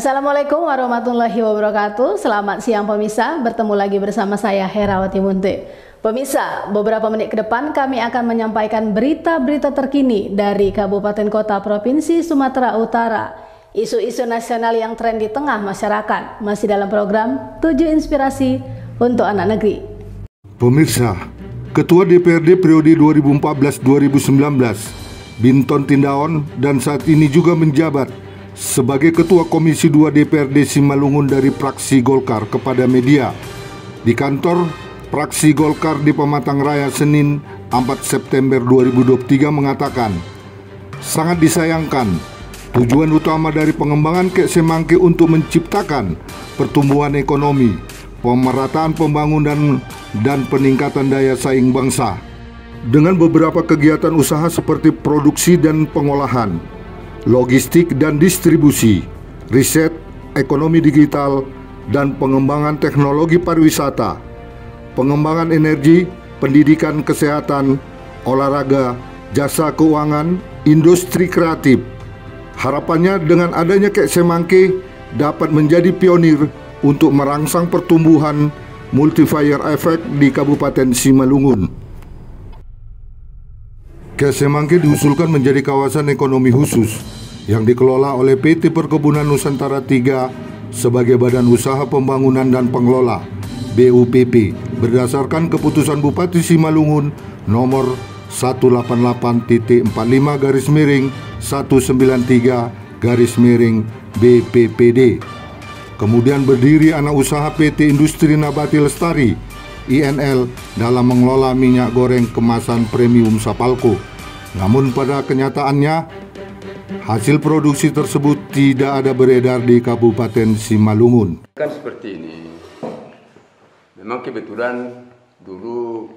Assalamualaikum warahmatullahi wabarakatuh. Selamat siang pemirsa, bertemu lagi bersama saya Herawati Munte. Pemirsa, beberapa menit ke depan kami akan menyampaikan berita-berita terkini dari Kabupaten Kota Provinsi Sumatera Utara. Isu-isu nasional yang tren di tengah masyarakat, masih dalam program 7 Inspirasi untuk Anak Negeri. Pemirsa, Ketua DPRD periode 2014-2019, Binton Tindaon, dan saat ini juga menjabat sebagai Ketua Komisi 2 DPRD Simalungun dari fraksi Golkar kepada media di kantor fraksi Golkar di Pematang Raya Senin 4 September 2023 mengatakan, sangat disayangkan tujuan utama dari pengembangan Kek Semangke untuk menciptakan pertumbuhan ekonomi, pemerataan pembangunan dan peningkatan daya saing bangsa dengan beberapa kegiatan usaha seperti produksi dan pengolahan, logistik dan distribusi, riset, ekonomi digital, dan pengembangan teknologi pariwisata, pengembangan energi, pendidikan kesehatan, olahraga, jasa keuangan, industri kreatif. Harapannya dengan adanya Kek Semangke dapat menjadi pionir untuk merangsang pertumbuhan multiplier effect di Kabupaten Simalungun. Kek Semangke diusulkan menjadi kawasan ekonomi khusus yang dikelola oleh PT Perkebunan Nusantara III sebagai Badan Usaha Pembangunan dan Pengelola BUPP berdasarkan keputusan Bupati Simalungun nomor 188-193-BPPD. Kemudian berdiri anak usaha PT Industri Nabati Lestari INL dalam mengelola minyak goreng kemasan premium Sapalko. Namun pada kenyataannya, hasil produksi tersebut tidak ada beredar di Kabupaten Simalungun. Kan seperti ini, memang kebetulan dulu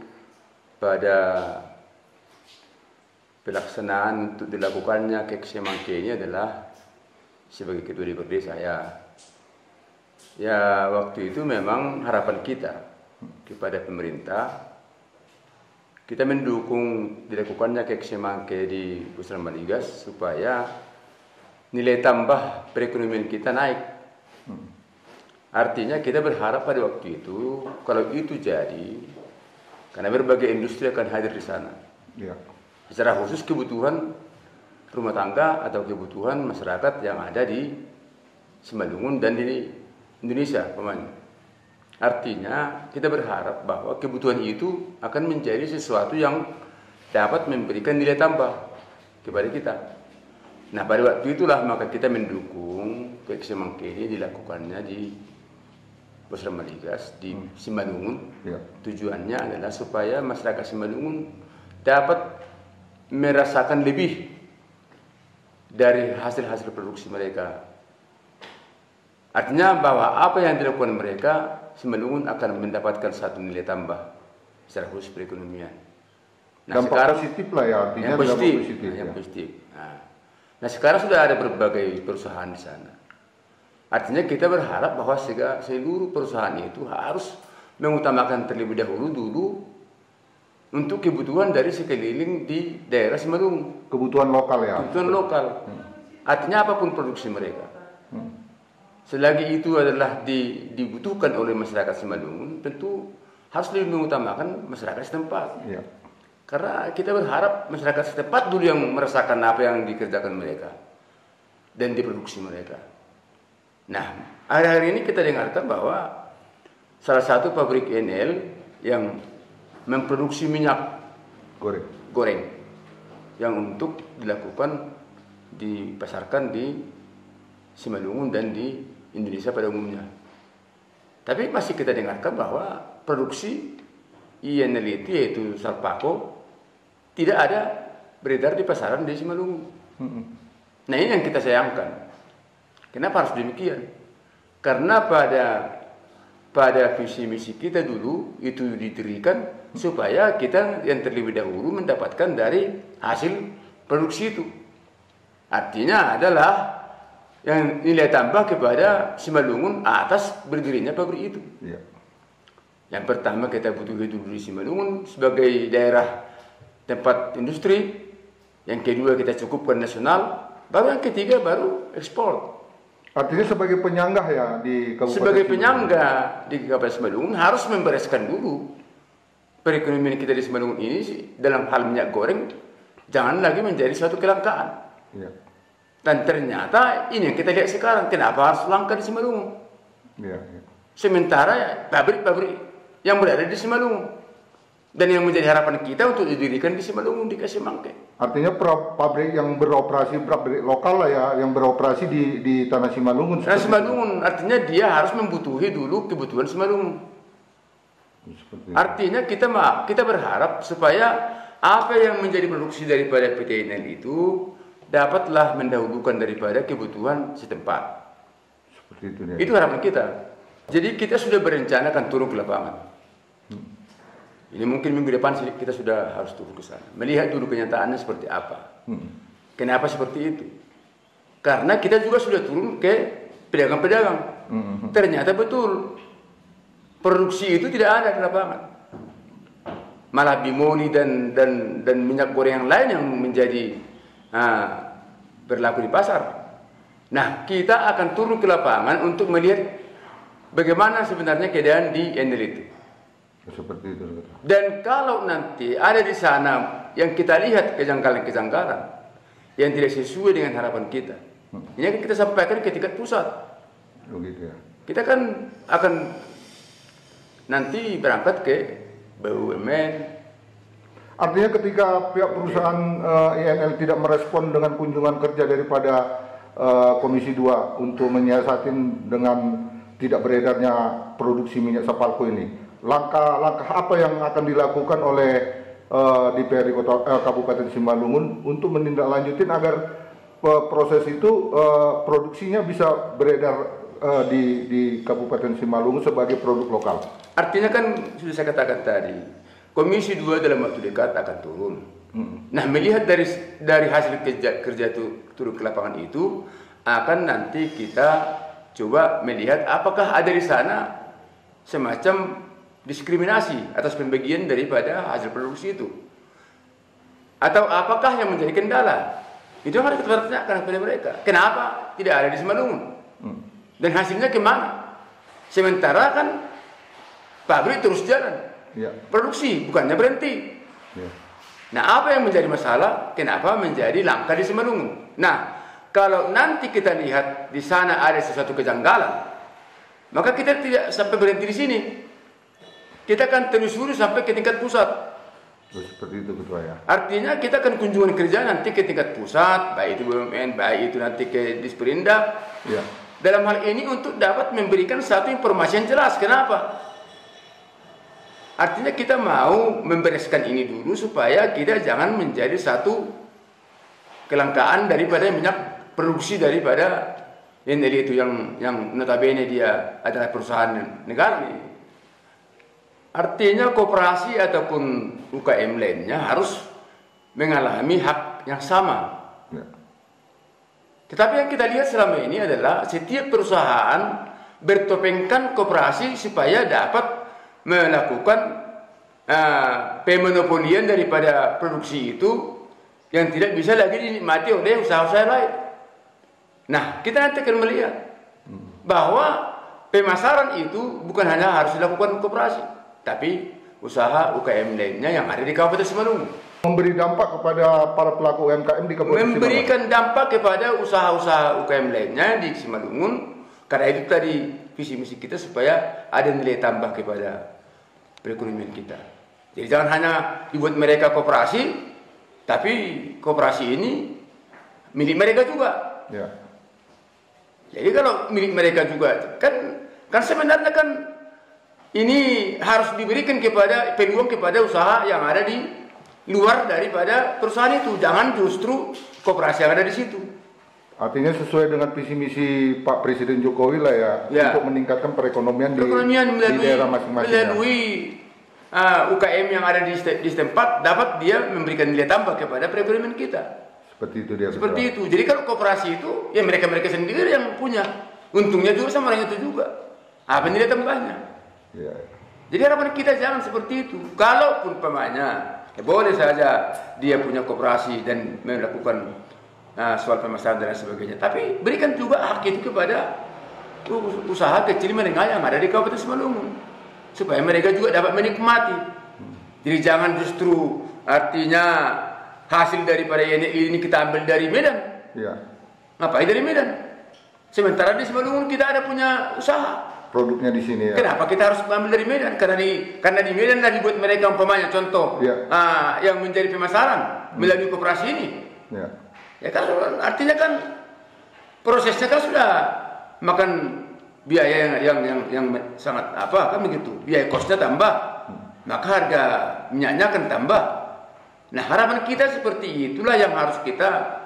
pada pelaksanaan untuk dilakukannya Kek Semangke ini adalah sebagai Ketua DPRD saya. Ya waktu itu memang harapan kita kepada pemerintah, kita mendukung dilakukannya Kek Semangke di Pusat Maligas supaya nilai tambah perekonomian kita naik. Artinya kita berharap pada waktu itu kalau itu jadi, karena berbagai industri akan hadir di sana. Ya. Secara khusus kebutuhan rumah tangga atau kebutuhan masyarakat yang ada di Simalungun dan di Indonesia, pemain. Artinya kita berharap bahwa kebutuhan itu akan menjadi sesuatu yang dapat memberikan nilai tambah kepada kita. Nah pada waktu itulah maka kita mendukung Kek Semangke ini dilakukannya di Pusat Maligas di Simalungun. Ya. Tujuannya adalah supaya masyarakat Simalungun dapat merasakan lebih dari hasil-hasil produksi mereka. Artinya bahwa apa yang dilakukan mereka, Simalungun akan mendapatkan satu nilai tambah secara khusus perekonomian. Nah, sekarang positif lah ya, artinya yang positif. yang positif. Nah, sekarang sudah ada berbagai perusahaan di sana. Artinya kita berharap bahwa seluruh perusahaan itu harus mengutamakan terlebih dahulu untuk kebutuhan dari sekeliling di daerah Simalungun. Kebutuhan lokal ya. Kebutuhan lokal. Artinya apapun produksi mereka. Selagi itu adalah dibutuhkan oleh masyarakat Simalungun, tentu harus lebih mengutamakan masyarakat setempat. Ya. Karena kita berharap masyarakat setempat dulu yang merasakan apa yang dikerjakan mereka dan diproduksi mereka. Nah, hari-hari ini kita dengarkan bahwa salah satu pabrik NL yang memproduksi minyak goreng yang untuk dilakukan dipasarkan di Simalungun dan di Indonesia pada umumnya. Tapi masih kita dengarkan bahwa produksi INL itu yaitu Salpako tidak ada beredar di pasaran di Simalungun. Nah ini yang kita sayangkan. Kenapa harus demikian? Karena pada visi misi kita dulu itu didirikan supaya kita yang terlebih dahulu mendapatkan dari hasil produksi itu. Artinya adalah yang nilai tambah kepada Simalungun atas berdirinya pabrik itu. Ya. Yang pertama kita butuh hidup di Simalungun sebagai daerah tempat industri. Yang kedua kita cukupkan nasional. Baru yang ketiga baru ekspor. Artinya sebagai penyanggah ya di Kabupaten Sebagai Simalungun. penyangga di Kabupaten Simalungun harus membereskan dulu perekonomian kita di Simalungun ini dalam hal minyak goreng jangan lagi menjadi suatu kelangkaan. Ya. Dan ternyata ini yang kita lihat sekarang, kenapa harus langka di Simalungun? Ya, ya. Sementara pabrik-pabrik yang berada di Simalungun dan yang menjadi harapan kita untuk didirikan di Simalungun, di Kasemangke. Artinya pabrik yang beroperasi, pabrik lokal lah ya, yang beroperasi di tanah Simalungun. Nah, Simalungun artinya dia harus membutuhi dulu kebutuhan Simalungun. Artinya kita berharap supaya apa yang menjadi produksi daripada PT INEL itu dapatlah mendahulukan daripada kebutuhan setempat. Seperti itu ya. Itu harapan kita. Jadi kita sudah berencana akan turun ke lapangan. Ini mungkin minggu depan kita sudah harus turun ke sana. Melihat dulu kenyataannya seperti apa. Kenapa seperti itu? Karena kita juga sudah turun ke pedagang-pedagang. Ternyata betul. Produksi itu tidak ada di lapangan. Malah bimoni dan minyak goreng yang lain yang menjadi berlaku di pasar. Nah, kita akan turun ke lapangan untuk melihat bagaimana sebenarnya keadaan di INEL itu. Seperti itu. Dan kalau nanti ada di sana yang kita lihat kejanggalan-kejanggalan yang tidak sesuai dengan harapan kita, ini akan kita sampaikan ke tingkat pusat. Begitu ya. Kita kan akan nanti berangkat ke BUMN. Artinya ketika pihak perusahaan INL tidak merespon dengan kunjungan kerja daripada Komisi 2 untuk menyiasatin dengan tidak beredarnya produksi minyak Sapalko ini, langkah-langkah apa yang akan dilakukan oleh DPRD Kabupaten Simalungun untuk menindaklanjutin agar proses itu produksinya bisa beredar di Kabupaten Simalungun sebagai produk lokal? Artinya kan sudah saya katakan tadi, Komisi 2 dalam waktu dekat akan turun. Nah, melihat dari hasil kerja turun ke lapangan itu, akan nanti kita coba melihat apakah ada di sana semacam diskriminasi atas pembagian daripada hasil produksi itu, atau apakah yang menjadi kendala. Itu harus kita tanyakan kepada mereka. Kenapa tidak ada di Simalungun? Dan hasilnya kemana? Sementara kan pabrik terus jalan, produksi bukannya berhenti. Nah, apa yang menjadi masalah? Kenapa menjadi langka di Simalungun? Nah, kalau nanti kita lihat di sana ada sesuatu kejanggalan, maka kita tidak sampai berhenti di sini. Kita akan terus sampai ke tingkat pusat. Seperti itu Ketua ya. Artinya kita akan kunjungan kerja nanti ke tingkat pusat, baik itu BUMN, baik itu nanti ke Disperindak. Dalam hal ini untuk dapat memberikan satu informasi yang jelas. Kenapa? Artinya kita mau membereskan ini dulu supaya kita jangan menjadi satu kelangkaan daripada minyak produksi daripada INEL itu yang notabene dia adalah perusahaan negara. Artinya koperasi ataupun UKM lainnya harus mengalami hak yang sama. Tetapi yang kita lihat selama ini adalah setiap perusahaan bertopengkan koperasi supaya dapat melakukan pemonopolian daripada produksi itu yang tidak bisa lagi dinikmati oleh usaha-usaha lain. Nah, kita nanti akan melihat bahwa pemasaran itu bukan hanya harus dilakukan koperasi, tapi usaha UKM lainnya yang ada di Kabupaten Simalungun. Memberi dampak kepada para pelaku UMKM di Kabupaten Simalungun. Memberikan dampak kepada usaha-usaha UKM lainnya di Simalungun. Karena itu tadi visi misi kita supaya ada nilai tambah kepada perekonomian kita. Jadi jangan hanya dibuat mereka koperasi, tapi koperasi ini milik mereka juga. Jadi kalau milik mereka juga kan sebenarnya kan ini harus diberikan kepada peluang kepada usaha yang ada di luar daripada perusahaan itu. Jangan justru koperasi yang ada di situ. Artinya sesuai dengan visi misi Pak Presiden Jokowi lah ya, untuk meningkatkan perekonomian di daerah masing-masing. Melalui UKM yang ada di setempat dapat dia memberikan nilai tambah kepada perekonomian kita. Seperti itu dia. Seperti itu. Jadi kalau koperasi itu ya mereka sendiri yang punya. Untungnya juga sama orang itu juga. Apa nilai tambahnya? Jadi harapan kita jangan seperti itu. Kalaupun pemanya boleh saja dia punya koperasi dan melakukan soal pemasaran dan lain sebagainya. Tapi berikan juga hak itu kepada usaha kecil menengah yang ada di Kabupaten Simalungun, supaya mereka juga dapat menikmati. Jadi jangan justru artinya hasil daripada ini kita ambil dari Medan. Ya. Ngapain dari Medan? Sementara di Simalungun kita ada punya usaha. Produknya di sini ya. Kenapa kita harus ambil dari Medan? Karena di Medan lagi buat mereka umpamanya contoh yang menjadi pemasaran melalui koperasi ini. Ya kan artinya kan prosesnya kan sudah makan biaya yang sangat kan begitu. Biaya kosnya tambah. Maka harga minyaknya akan tambah. Nah, harapan kita seperti itulah yang harus kita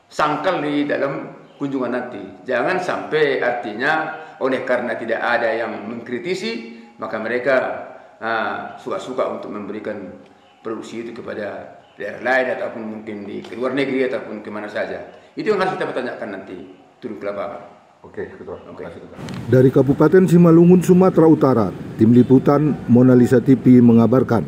sangkal di dalam kunjungan nanti. Jangan sampai artinya oleh karena tidak ada yang mengkritisi, maka mereka suka-suka untuk memberikan produksi itu kepada daerah lain ataupun mungkin di luar negeri ataupun kemana saja. Itu yang harus kita pertanyakan nanti turun ke lapangan. Oke, Ketua. Dari Kabupaten Simalungun, Sumatera Utara, Tim Liputan Mona Lisa TV mengabarkan.